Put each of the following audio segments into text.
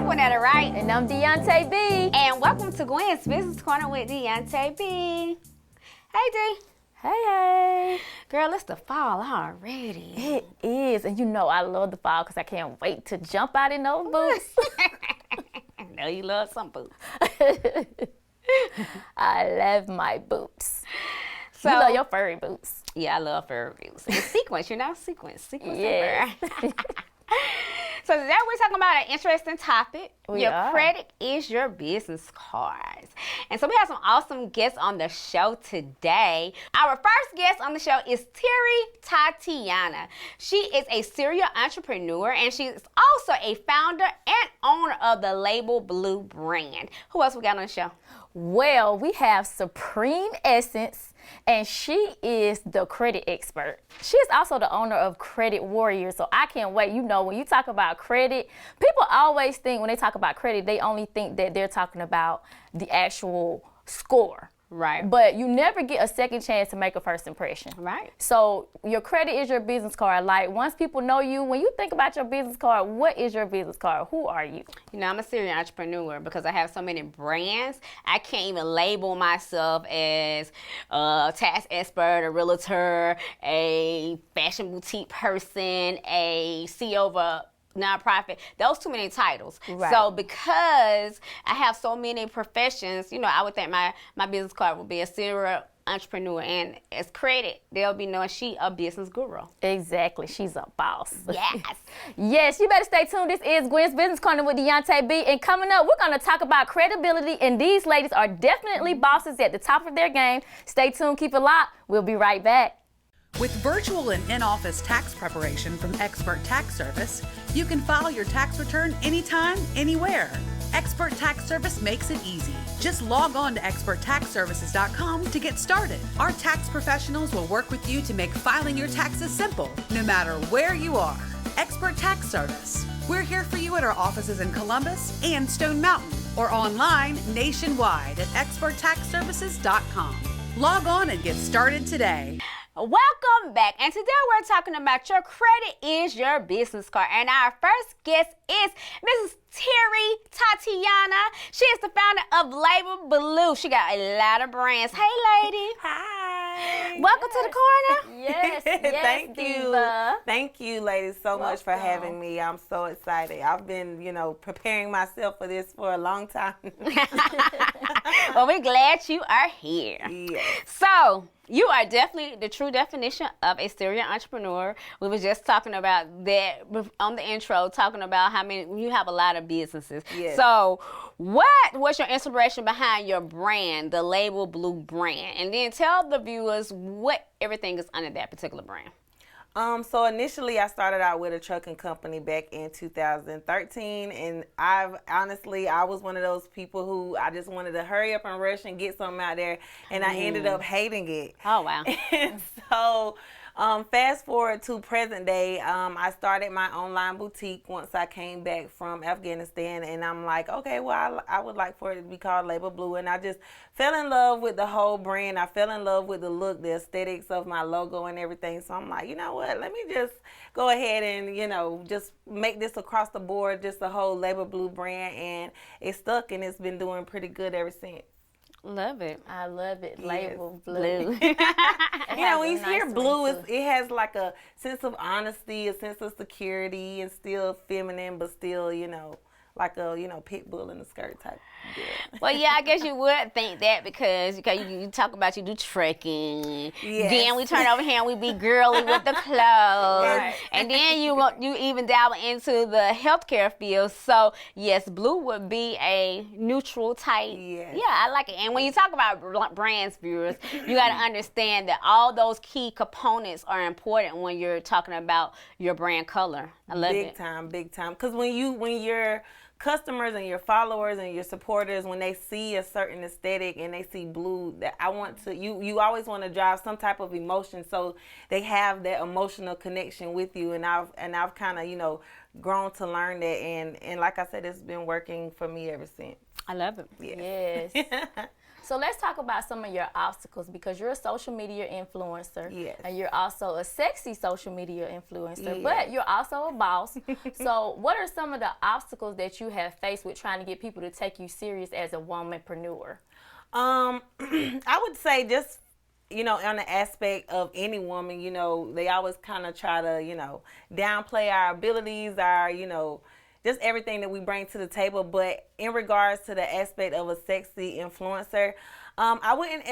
I'm Gwennetta Wright. And I'm Deonta B. And welcome to Gwen's Business Corner with Deonta B. Hey, D. Hey. Girl, it's the fall already. It is. And you know I love the fall because I can't wait to jump out in those boots. I know you love some boots. I love my boots. So, you love your furry boots. Yeah, I love furry boots. It's sequence, you know? Sequence. Yeah. So today we're talking about an interesting topic. We are. Credit is your business cards. And so we have some awesome guests on the show today. Our first guest on the show is Tere Tatiana. She is a serial entrepreneur and she is also a founder and owner of the Label Blue brand. Who else we got on the show? Well, we have Sypreme Essence, and she is the credit expert. She is also the owner of Credit Warrior, so I can't wait. You know, when you talk about credit, people always think when they talk about credit, they only think that they're talking about the actual score. Right. But you never get a second chance to make a first impression. Right. So your credit is your business card. Like, once people know you, when you think about your business card, what is your business card? Who are you? You know, I'm a serial entrepreneur because I have so many brands. I can't even label myself as a tax expert, a realtor, a fashion boutique person, a CEO of a nonprofit. Those too many titles. Right. So because I have so many professions, you know, I would think my business card would be a serial entrepreneur, and as credit, they'll be knowing she a business guru. Exactly. She's a boss. Yes. Yes, you better stay tuned. This is Gwen's Business Corner with Deonta B. And coming up, we're going to talk about credibility, and these ladies are definitely bosses at the top of their game. Stay tuned. Keep it locked. We'll be right back. With virtual and in-office tax preparation from Expert Tax Service, you can file your tax return anytime, anywhere. Expert Tax Service makes it easy. Just log on to experttaxservices.com to get started. Our tax professionals will work with you to make filing your taxes simple, no matter where you are. Expert Tax Service. We're here for you at our offices in Columbus and Stone Mountain, or online nationwide at experttaxservices.com. Log on and get started today. Welcome back, and today we're talking about your credit is your business card, and our first guest is Mrs. Tere Tatiana. She is the founder of Label Blue. She got a lot of brands. Hey, lady. Hi. Welcome to the corner. Yes, Thank you. Diva. Thank you, ladies, so much for Welcome. having me. I'm so excited. I've been, preparing myself for this for a long time. Well, we're glad you are here. Yes. So, you are definitely the true definition of a serial entrepreneur. We were just talking about that on the intro, talking about how many you have a lot of businesses. Yes. So, what was your inspiration behind your brand, the Label Blue brand? And then tell the viewers what everything is under that particular brand. So initially I started out with a trucking company back in 2013, and I was one of those people who I just wanted to hurry up and rush and get something out there, and I ended up hating it. Oh, wow. And so fast forward to present day, I started my online boutique once I came back from Afghanistan, and I'm like, okay, well, I would like for it to be called Label Blue, and I just fell in love with the whole brand. I fell in love with the look, the aesthetics of my logo and everything, so I'm like, you know what, let me just go ahead and, just make this across the board, just the whole Label Blue brand, and it stuck, and it's been doing pretty good ever since. Love it. I love it. Yes. Label Blue. Blue. When you hear blue, ring, it has like a sense of honesty, a sense of security, and still feminine, but still, like a, pit bull in a skirt type deal. Well, yeah, I guess you would think that because you talk about you do trekking. Yes. Then we turn over here and we be girly with the clothes. Right. And then you even dabble into the healthcare field. So, yes, blue would be a neutral type. Yes. Yeah, I like it. And when you talk about brands, viewers, you got to understand that all those key components are important when you're talking about your brand color. I love it. Big time. Because when your customers and your followers and your supporters, when they see a certain aesthetic and they see blue, that you always want to drive some type of emotion, so they have that emotional connection with you. And I've kind of grown to learn that, and like I said, it's been working for me ever since. I love it. Yes. Yes. So let's talk about some of your obstacles, because you're a social media influencer. Yes. And you're also a sexy social media influencer, Yes. but you're also a boss. So what are some of the obstacles that you have faced with trying to get people to take you serious as a womanpreneur? I would say just, on the aspect of any woman, they always kind of try to, downplay our abilities, our, just everything that we bring to the table. But in regards to the aspect of a sexy influencer, I wouldn't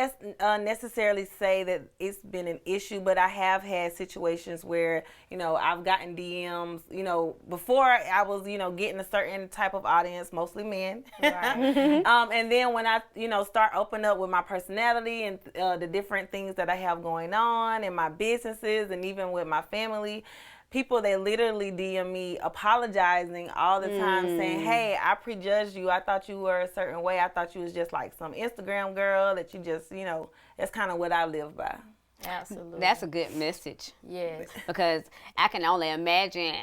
necessarily say that it's been an issue, but I have had situations where, I've gotten DMs, before I was, getting a certain type of audience, mostly men. Right. And then when I, start opening up with my personality and the different things that I have going on in my businesses and even with my family, people, they literally DM me apologizing all the time, saying, hey, I prejudged you. I thought you were a certain way. I thought you was just like some Instagram girl that you just, that's kind of what I live by. Absolutely. That's a good message. Yes. Because I can only imagine,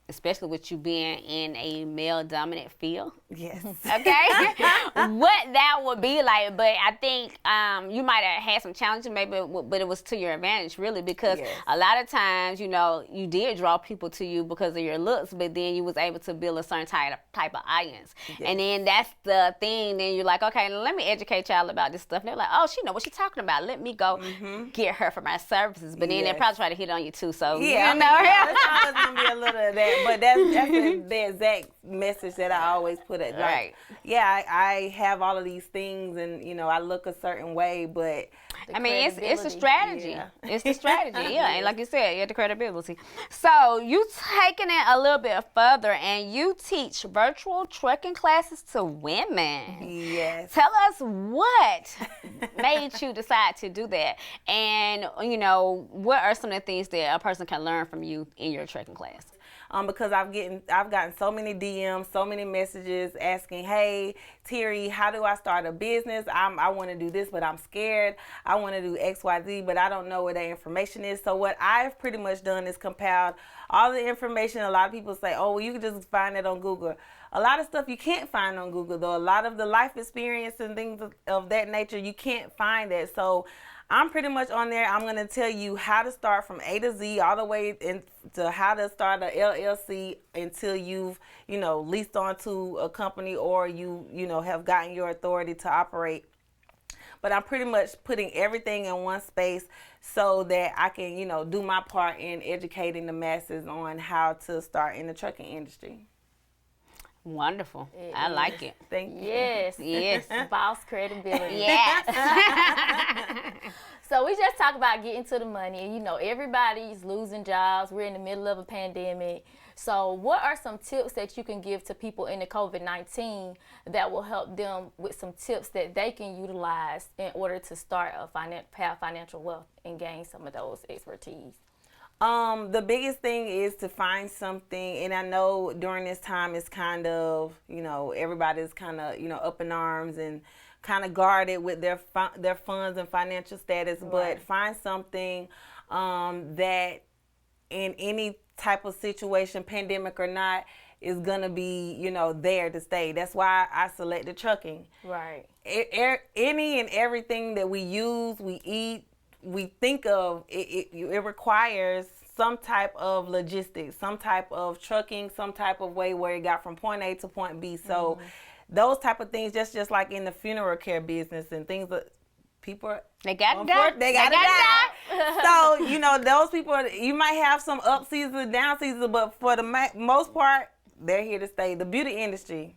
especially with you being in a male-dominant field. Yes. Okay? What that would be like. But I think you might have had some challenges maybe, but it was to your advantage, really, because Yes. a lot of times, you did draw people to you because of your looks, but then you was able to build a certain type of audience. Yes. And then that's the thing. Then you're like, okay, let me educate y'all about this stuff. And they're like, oh, she know what she's talking about. Let me go get her for my services. But then they Yes. probably try to hit on you too. So, Yeah, you know. there's always going to be a little of that, but that's the exact message that I always put it. Like, Right. Yeah, I have all of these things, and I look a certain way, but I mean, it's a credibility. strategy. Yeah. It's the strategy, yeah. And like you said, you have the credibility. So you taking it a little bit further, and you teach virtual trucking classes to women. yes. Tell us what made you decide to do that, and what are some of the things that a person can learn from you in your trucking class? Because I've gotten so many DMs, so many messages asking, hey, Tere, how do I start a business? I want to do this, but I'm scared. I want to do X, Y, Z, but I don't know where that information is. So what I've pretty much done is compiled all the information. A lot of people say, oh, well, you can just find it on Google. A lot of stuff you can't find on Google, though. A lot of the life experience and things of that nature, you can't find that. So I'm pretty much on there. I'm going to tell you how to start from A to Z, all the way into how to start a LLC until you've, leased onto a company or you have gotten your authority to operate. But I'm pretty much putting everything in one space so that I can, do my part in educating the masses on how to start in the trucking industry. Wonderful. I like it. Thank you. Yes. Yes. Boss credibility. Yes. So we just talked about getting to the money. Everybody's losing jobs. We're in the middle of a pandemic. So what are some tips that you can give to people in the COVID-19 that will help them with some tips that they can utilize in order to start have financial wealth and gain some of those expertise? The biggest thing is to find something, and I know during this time it's kind of, everybody's kind of, up in arms and kind of guarded with their funds and financial status, Right. but find something that in any type of situation, pandemic or not, is going to be, there to stay. That's why I selected trucking. Right. Any and everything that we use, we eat, we think of, it requires some type of logistics, some type of trucking, some type of way where it got from point A to point B. So those type of things, just like in the funeral care business and things that people, They got to die. They got to die. So, those people, you might have some up seasons, down seasons, but for the most part, they're here to stay. The beauty industry,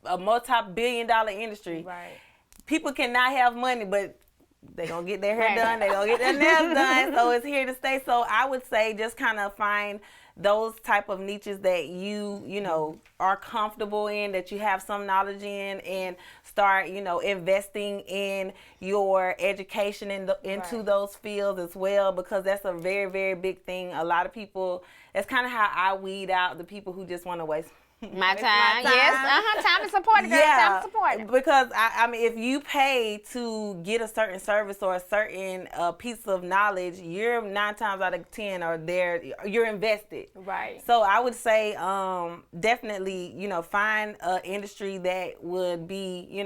a multi-billion-dollar industry. Right. People cannot have money, but they're going to get their hair done. They're going to get their nails done. So it's here to stay. So I would say just kind of find those type of niches that you are comfortable in, that you have some knowledge in, and start, investing in your education into Right. those fields as well, because that's a very, very big thing. A lot of people, that's kind of how I weed out the people who just want to waste My time. Yes. Time is important, girl. Time is important. Because I mean, if you pay to get a certain service or a certain piece of knowledge, you're 9 times out of 10 or there, you're invested. Right. So I would say definitely, find an industry that would be,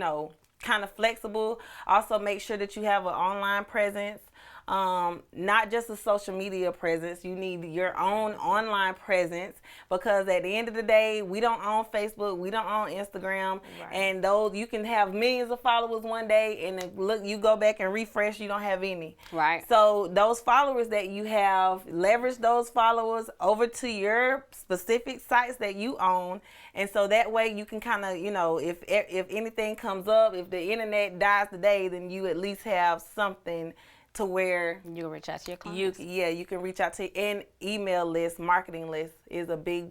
kind of flexible. Also, make sure that you have an online presence. Not just a social media presence. You need your own online presence, because at the end of the day, we don't own Facebook, we don't own Instagram, and those, you can have millions of followers one day, and then look, you go back and refresh, you don't have any. Right. So those followers that you have, leverage those followers over to your specific sites that you own, and so that way you can kind of, you know, if anything comes up, if the internet dies today, then you at least have something to where you reach out to your clients. You can reach out to, and email list, marketing list is a big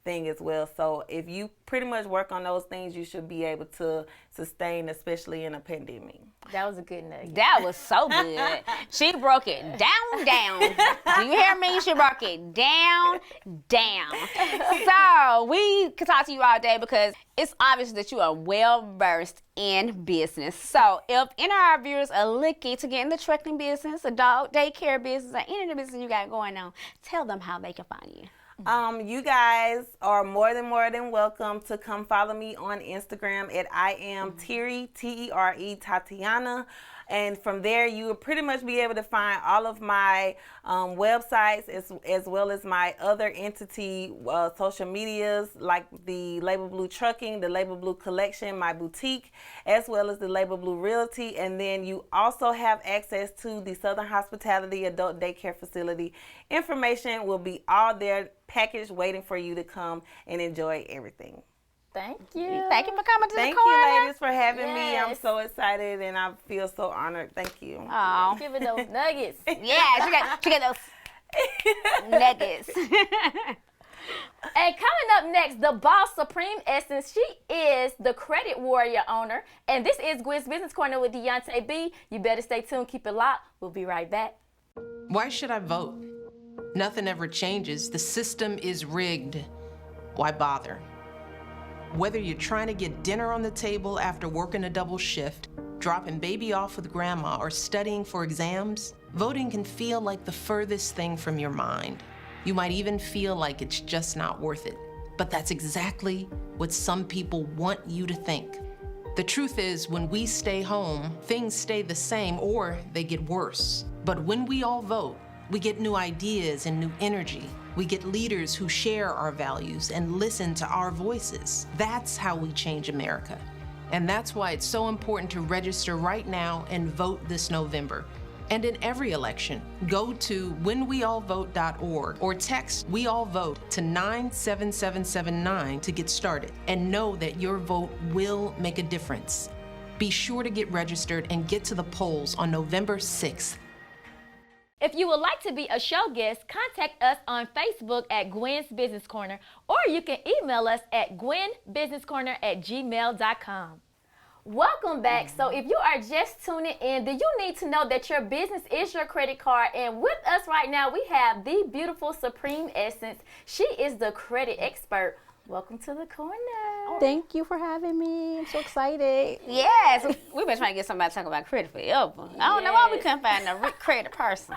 thing as well. So if you pretty much work on those things, you should be able to sustain, especially in a pandemic. That was a good nugget. That was so good. She broke it down. Do you hear me? She broke it down. So we could talk to you all day because it's obvious that you are well versed in business. So if any of our viewers are looking to get in the trucking business, adult daycare business, or any of the business you got going on, tell them how they can find you. You guys are more than welcome to come follow me on Instagram at I am Tere, Tere Tatiana. And from there, you will pretty much be able to find all of my websites as well as my other entity social medias, like the Label Blue Trucking, the Label Blue Collection, my boutique, as well as the Label Blue Realty. And then you also have access to the Southern Hospitality Adult Daycare Facility. Information will be all there, packaged, waiting for you to come and enjoy everything. Thank you. Thank you for coming to Thank the corner. you, ladies, for having me. I'm Yes. so excited, and I feel so honored. Thank you. Oh, Give it those nuggets. yeah, she got those nuggets. And coming up next, the boss, Sypreme Essence. She is the Credit Warrior owner. And this is Gwen's Business Corner with Deonta B. You better stay tuned. Keep it locked. We'll be right back. Why should I vote? Nothing ever changes. The system is rigged. Why bother? Whether you're trying to get dinner on the table after working a double shift, dropping baby off with grandma, or studying for exams, voting can feel like the furthest thing from your mind. You might even feel like it's just not worth it. But that's exactly what some people want you to think. The truth is, when we stay home, things stay the same or they get worse. But when we all vote, we get new ideas and new energy. We get leaders who share our values and listen to our voices. That's how we change America. And that's why it's so important to register right now and vote this November. And in every election, go to whenweallvote.org or text We All Vote to 97779 to get started, and know that your vote will make a difference. Be sure to get registered and get to the polls on November 6th. If you would like to be a show guest, contact us on Facebook at Gwen's Business Corner, or you can email us at gwenbusinesscorner@gmail.com. Welcome back. So if you are just tuning in, then you need to know that your business is your credit card. And with us right now, we have the beautiful Sypreme Essence. She is the credit expert. Welcome to the corner. Thank you for having me. I'm so excited. Yes, we've been trying to get somebody to talk about credit forever. I don't know why we couldn't find a credit person.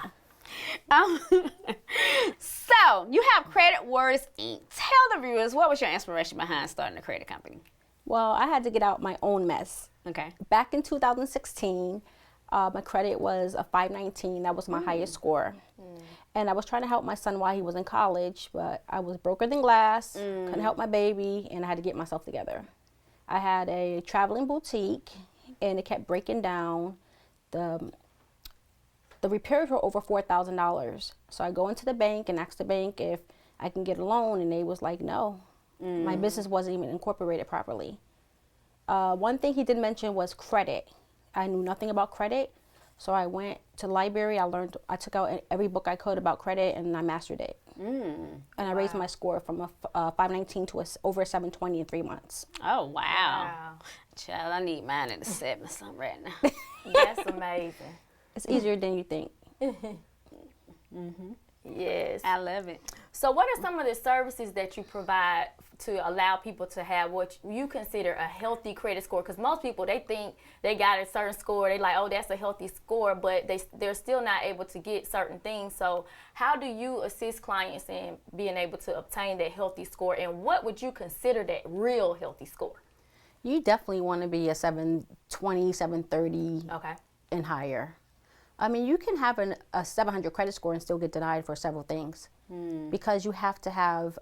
So, you have Credit Warriors Inc. Tell the viewers, what was your inspiration behind starting a credit company? Well, I had to get out my own mess. Okay. Back in 2016, my credit was a 519. That was my highest score. And I was trying to help my son while he was in college, but I was broker than glass, couldn't help my baby, and I had to get myself together. I had a traveling boutique, and it kept breaking down. The repairs were over $4,000. So I go into the bank and ask the bank if I can get a loan, and they was like, no. My business wasn't even incorporated properly. One thing he did mention was credit. I knew nothing about credit. So I went to the library, I took out every book I could about credit, and I mastered it. And I raised my score from a 519 to over a 720 in 3 months. Oh, wow. Child, I need mine at a 7 something right now. That's amazing. It's easier than you think. Yes. I love it. So what are some of the services that you provide to allow people to have what you consider a healthy credit score? Because most people, they think they got a certain score. They like, oh, that's a healthy score, but they're still not able to get certain things. So how do you assist clients in being able to obtain that healthy score? And what would you consider that real healthy score? You definitely want to be a 720, 730 Okay. and higher. I mean, you can have a 700 credit score and still get denied for several things because you have to have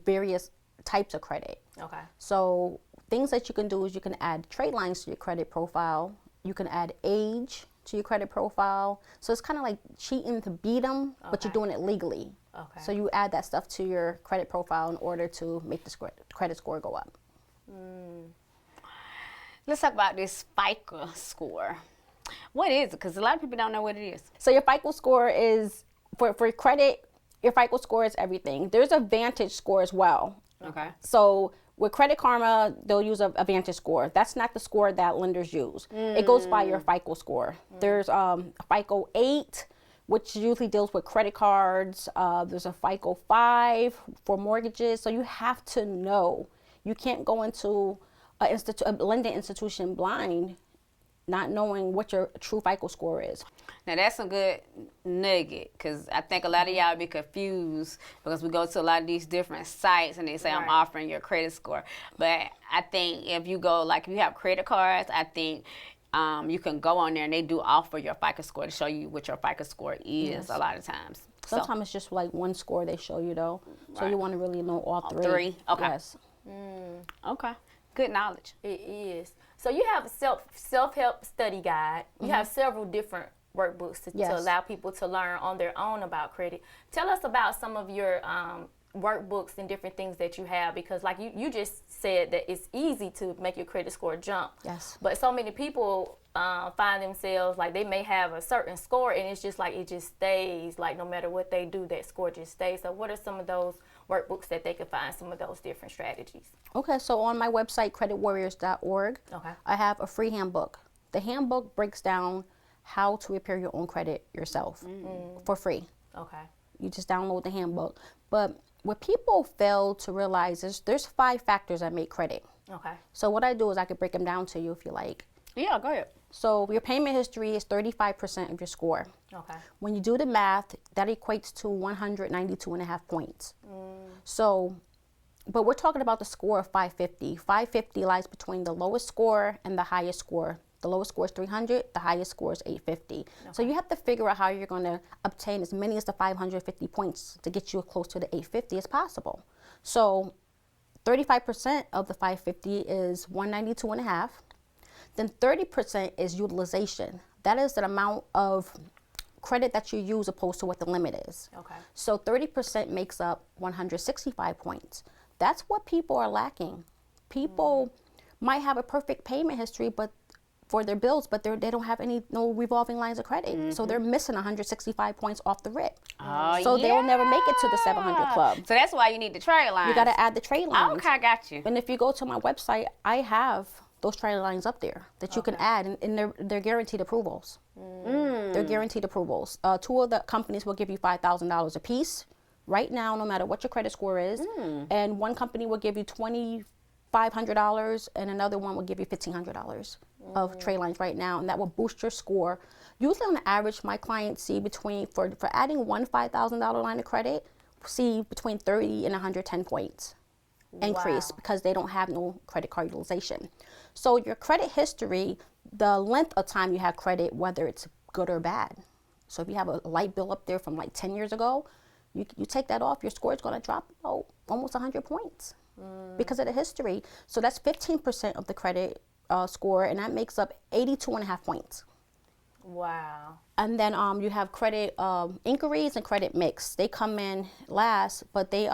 various types of credit. Okay. So things that you can do is you can add trade lines to your credit profile. You can add age to your credit profile. So it's kind of like cheating to beat them, but you're doing it legally. Okay. So you add that stuff to your credit profile in order to make the credit score go up. Let's talk about this FICO score. What is it? Because a lot of people don't know what it is. So your FICO score is, for credit, your FICO score is everything. There's a Vantage score as well. Okay. So with Credit Karma, they'll use a Vantage score. That's not the score that lenders use. It goes by your FICO score. There's FICO 8, which usually deals with credit cards. There's a FICO 5 for mortgages. So you have to know. You can't go into a lending institution blind, not knowing what your true FICO score is. Now that's a good nugget, because I think a lot of y'all be confused because we go to a lot of these different sites and they say I'm offering your credit score. But I think if you go, like if you have credit cards, I think you can go on there and they do offer your FICO score to show you what your FICO score is a lot of times. Sometimes it's just like one score they show you though. So you want to really know all three. Three? Okay. Yes. Okay. Good knowledge. It is. So you have a self-help study guide. You have several different workbooks to allow people to learn on their own about credit. Tell us about some of your workbooks and different things that you have, because like you just said that it's easy to make your credit score jump. Yes. But so many people find themselves like they may have a certain score and it's just like it just stays, like no matter what they do, that score just stays. So what are some of those workbooks that they can find some of those different strategies? Okay, so on my website, creditwarriors.org, I have a free handbook. The handbook breaks down how to repair your own credit yourself for free. Okay. You just download the handbook. But what people fail to realize is there's 5 factors that make credit. Okay. So what I do is I could break them down to you if you like. Yeah, go ahead. So your payment history is 35% of your score. Okay. When you do the math, that equates to 192.5 points. So, but we're talking about the score of 550. 550 lies between the lowest score and the highest score. The lowest score is 300, the highest score is 850. So you have to figure out how you're going to obtain as many as the 550 points to get you close to the 850 as possible. So 35% of the 550 is 192.5. Then 30% is utilization. That is the amount of credit that you use opposed to what the limit is. Okay. So 30% makes up 165 points. That's what people are lacking. People might have a perfect payment history, but for their bills, but they don't have no revolving lines of credit. So they're missing 165 points off the rip. So they will never make it to the 700 club. So that's why you need the trade lines. You got to add the trade lines. Okay, I got you. And if you go to my website, I have those trade lines up there that you can add, and they're guaranteed approvals. They're guaranteed approvals. 2 of the companies will give you $5,000 a piece right now, no matter what your credit score is. And one company will give you $2,500, and another one will give you $1,500 of trade lines right now, and that will boost your score. Usually, on average, my clients see for adding one $5,000 line of credit, see between 30 and 110 points increase because they don't have no credit card utilization. So your credit history, the length of time you have credit, whether it's good or bad. So if you have a light bill up there from like 10 years ago, you take that off, your score is going to drop almost 100 points because of the history. So that's 15% of the credit score, and that makes up 82.5 points. Wow. And then you have credit inquiries and credit mix. They come in last, but they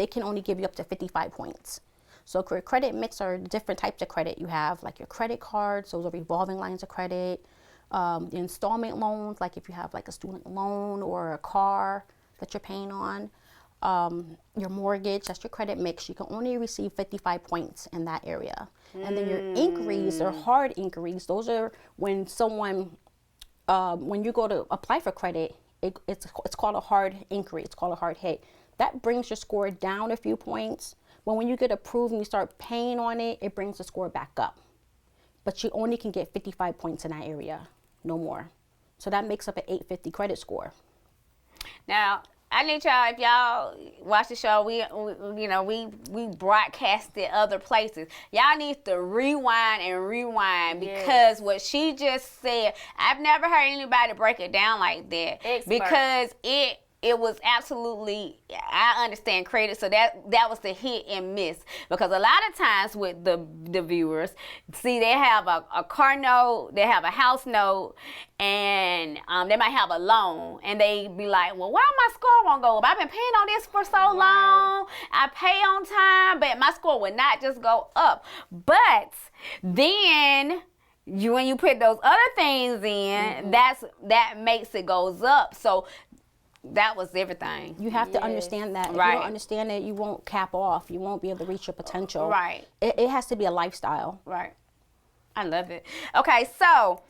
can only give you up to 55 points. So credit mix are different types of credit you have, like your credit cards, those are revolving lines of credit, the installment loans, like if you have like a student loan or a car that you're paying on, your mortgage, that's your credit mix. You can only receive 55 points in that area. And then your inquiries are hard inquiries. Those are when someone, when you go to apply for credit, it's called a hard inquiry. It's called a hard hit. That brings your score down a few points. But when you get approved and you start paying on it, it brings the score back up. But you only can get 55 points in that area, no more. So that makes up an 850 credit score. Now, I need y'all, if y'all watch the show, we broadcast it other places. Y'all need to rewind because what she just said, I've never heard anybody break it down like that. Expert. Because it was absolutely, I understand credit, so that was the hit and miss. Because a lot of times with the viewers, see, they have a car note, they have a house note, and they might have a loan, and they be like, well, why my score won't go up? I've been paying on this for so long. I pay on time, but my score would not just go up. But then when you put those other things in, that makes it goes up. So that was everything. You have to understand that. If Right. you don't understand it, you won't cap off. You won't be able to reach your potential. Right. It has to be a lifestyle. Right. I love it. Okay, so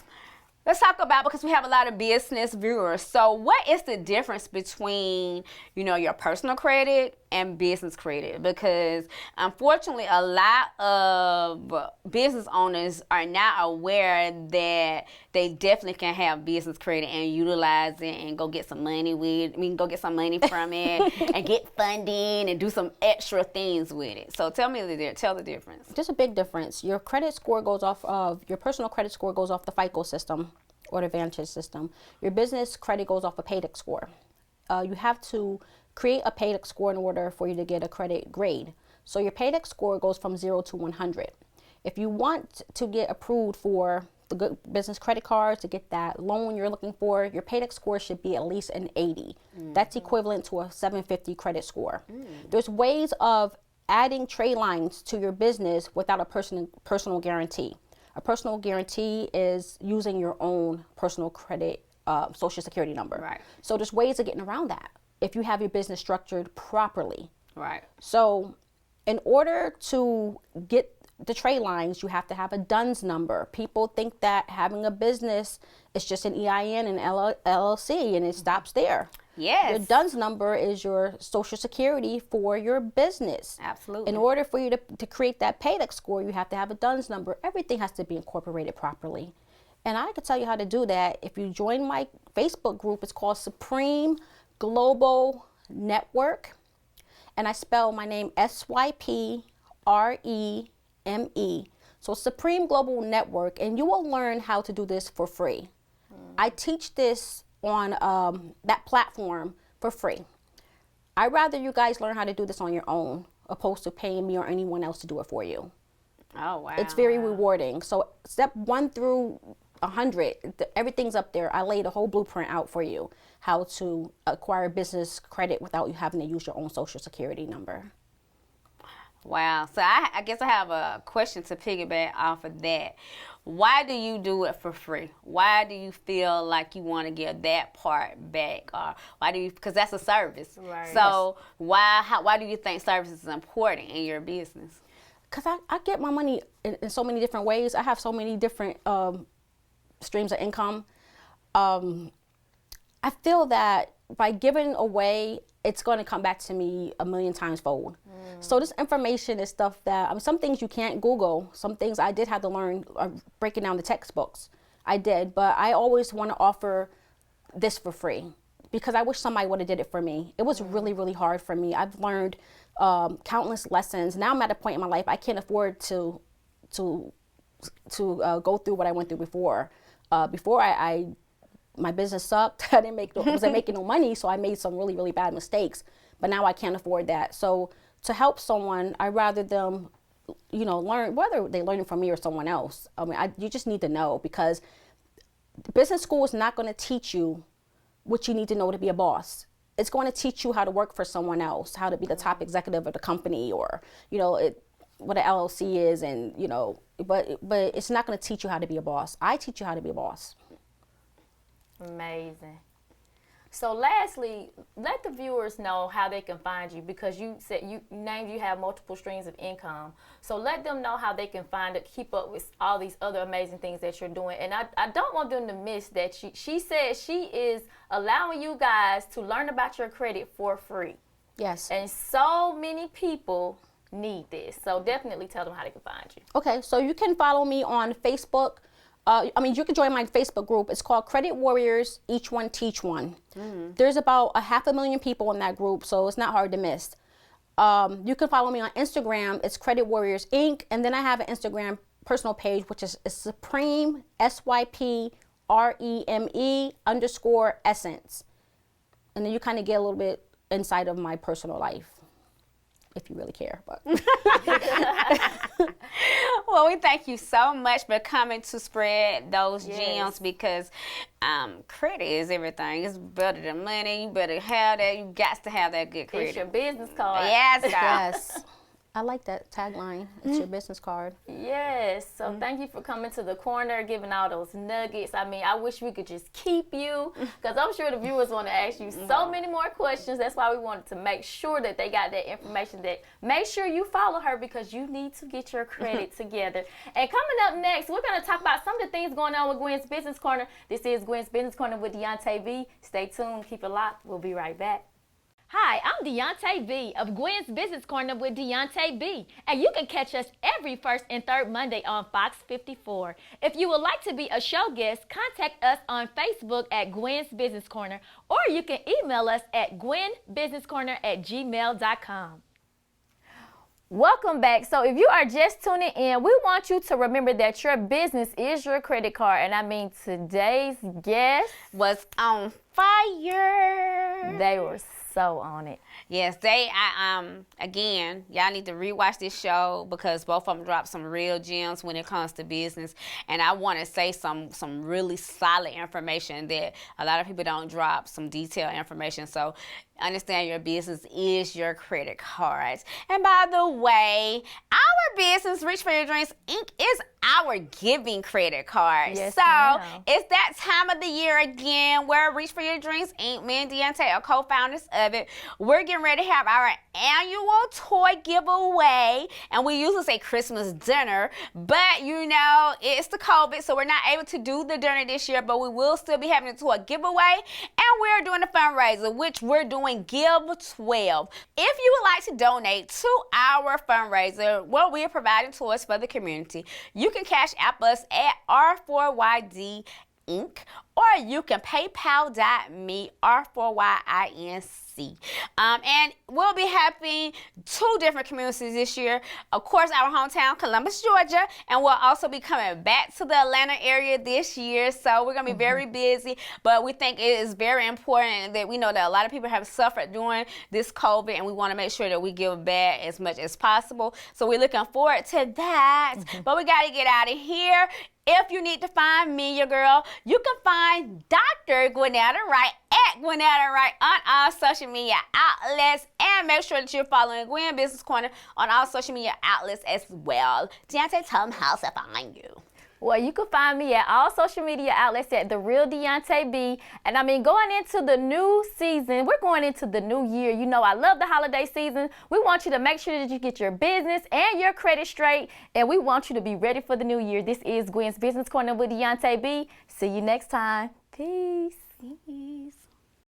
let's talk about, because we have a lot of business viewers. So what is the difference between, your personal credit and business credit? Because unfortunately, a lot of business owners are not aware that they definitely can have business credit and utilize it and go get some money go get some money from it and get funding and do some extra things with it. So tell the difference. Just a big difference. Your credit score goes off of, your personal credit score goes off the FICO system or the Vantage system. Your business credit goes off a PAYDEX score. You have to create a PAYDEX score in order for you to get a credit grade. So your PAYDEX score goes from 0 to 100. If you want to get approved for the good business credit card, to get that loan you're looking for, your PAYDEX score should be at least an 80. That's equivalent to a 750 credit score. There's ways of adding trade lines to your business without a personal guarantee. A personal guarantee is using your own personal credit social security number. Right. So there's ways of getting around that if you have your business structured properly. Right. So in order to get the trade lines, you have to have a DUNS number. People think that having a business is just an EIN and LLC and it stops there. Yes. Your DUNS number is your social security for your business. Absolutely. In order for you to create that PAYDEX score, you have to have a DUNS number. Everything has to be incorporated properly. And I can tell you how to do that. If you join my Facebook group, it's called Sypreme Global Network. And I spell my name Sypreme. So Sypreme Global Network, and you will learn how to do this for free. I teach this on that platform for free. I'd rather you guys learn how to do this on your own opposed to paying me or anyone else to do it for you. Oh, wow. It's very rewarding. So step 1 through 100, everything's up there. I laid a whole blueprint out for you, how to acquire business credit without you having to use your own social security number. Wow. So I guess I have a question to piggyback off of that. Why do you do it for free? Why do you feel like you want to give that part back? Or why do you? Because that's a service. Right. So why do you think service is important in your business? Because I get my money in so many different ways. I have so many different streams of income. I feel that by giving away, it's going to come back to me 1,000,000 times fold. So this information is stuff that, some things you can't Google. Some things I did have to learn, breaking down the textbooks. I did, but I always want to offer this for free because I wish somebody would have did it for me. It was really, really hard for me. I've learned countless lessons. Now I'm at a point in my life I can't afford to go through what I went through before. Before my business sucked. I wasn't making no money, so I made some really, really bad mistakes. But now I can't afford that. So to help someone, I'd rather them, learn, whether they're learning from me or someone else. You just need to know, because business school is not going to teach you what you need to know to be a boss. It's going to teach you how to work for someone else, how to be the top executive of the company, or what an LLC is, and but it's not going to teach you how to be a boss. I teach you how to be a boss. Amazing. So lastly, let the viewers know how they can find you, because you said you have multiple streams of income. So let them know how they can find it, keep up with all these other amazing things that you're doing. And I don't want them to miss that she said she is allowing you guys to learn about your credit for free. Yes. And so many people need this. So definitely tell them how they can find you. Okay, so you can follow me on Facebook. you can join my Facebook group. It's called Credit Warriors, Each One Teach One. There's about 500,000 people in that group, so it's not hard to miss. You can follow me on Instagram. It's Credit Warriors Inc. And then I have an Instagram personal page, which is Sypreme, SYPREME _ Essence. And then you kind of get a little bit inside of my personal life, if you really care. But well, we thank you so much for coming to spread those gems, because credit is everything. It's better than money. You better have that. You got to have that good credit. It's your business card. Yes, girl. yes, I like that tagline. It's your business card. Yes. So thank you for coming to the corner, giving all those nuggets. I mean, I wish we could just keep you, because I'm sure the viewers want to ask you so many more questions. That's why we wanted to make sure that they got that information. That make sure you follow her, because you need to get your credit together. And coming up next, we're going to talk about some of the things going on with Gwen's Business Corner. This is Gwen's Business Corner with Deonta B. Stay tuned. Keep it locked. We'll be right back. Hi, I'm Deonta B of Gwen's Business Corner with Deonta B, and you can catch us every first and third Monday on Fox 54. If you would like to be a show guest, contact us on Facebook at Gwen's Business Corner, or you can email us at gwenbusinesscorner@gmail.com. Welcome back. So if you are just tuning in, we want you to remember that your business is your credit card. And I mean, today's guest Was on fire. they were so on it. Yes, again, y'all need to rewatch this show, because both of them dropped some real gems when it comes to business. And I want to say some really solid information that a lot of people don't drop, some detailed information. So understand your business is your credit cards. And by the way, our business, Reach for Your Dreams Inc., is our giving credit card. Yes, so ma'am. it's that time of the year again where Reach for Your Dreams Inc., me and Deonta are co-founders of it. We're getting ready to have our annual toy giveaway, and we usually say Christmas dinner, but you know, it's the COVID, so we're not able to do the dinner this year, but we will still be having a toy giveaway, and we're doing a fundraiser, which we're doing Give 12. If you would like to donate to our fundraiser, what we are providing toys for the community, you can cash app us at R4YD Inc., or you can PayPal.me R4YINC. And we'll be having 2 different communities this year. Of course, our hometown, Columbus, Georgia, and we'll also be coming back to the Atlanta area this year. So we're going to be very busy, but we think it is very important that we know that a lot of people have suffered during this COVID, and we want to make sure that we give back as much as possible. So we're looking forward to that. But we got to get out of here. If you need to find me, your girl, you can find Dr. Gwennetta Wright at Gwennetta Wright on all social media outlets. And make sure that you're following Gwen Business Corner on all social media outlets as well. Deonta, tell them how to find you. Well, you can find me at all social media outlets at The Real Deonta B. And I mean, going into the new season, we're going into the new year. You know, I love the holiday season. We want you to make sure that you get your business and your credit straight. And we want you to be ready for the new year. This is Gwen's Business Corner with Deonta B. See you next time. Peace. Peace.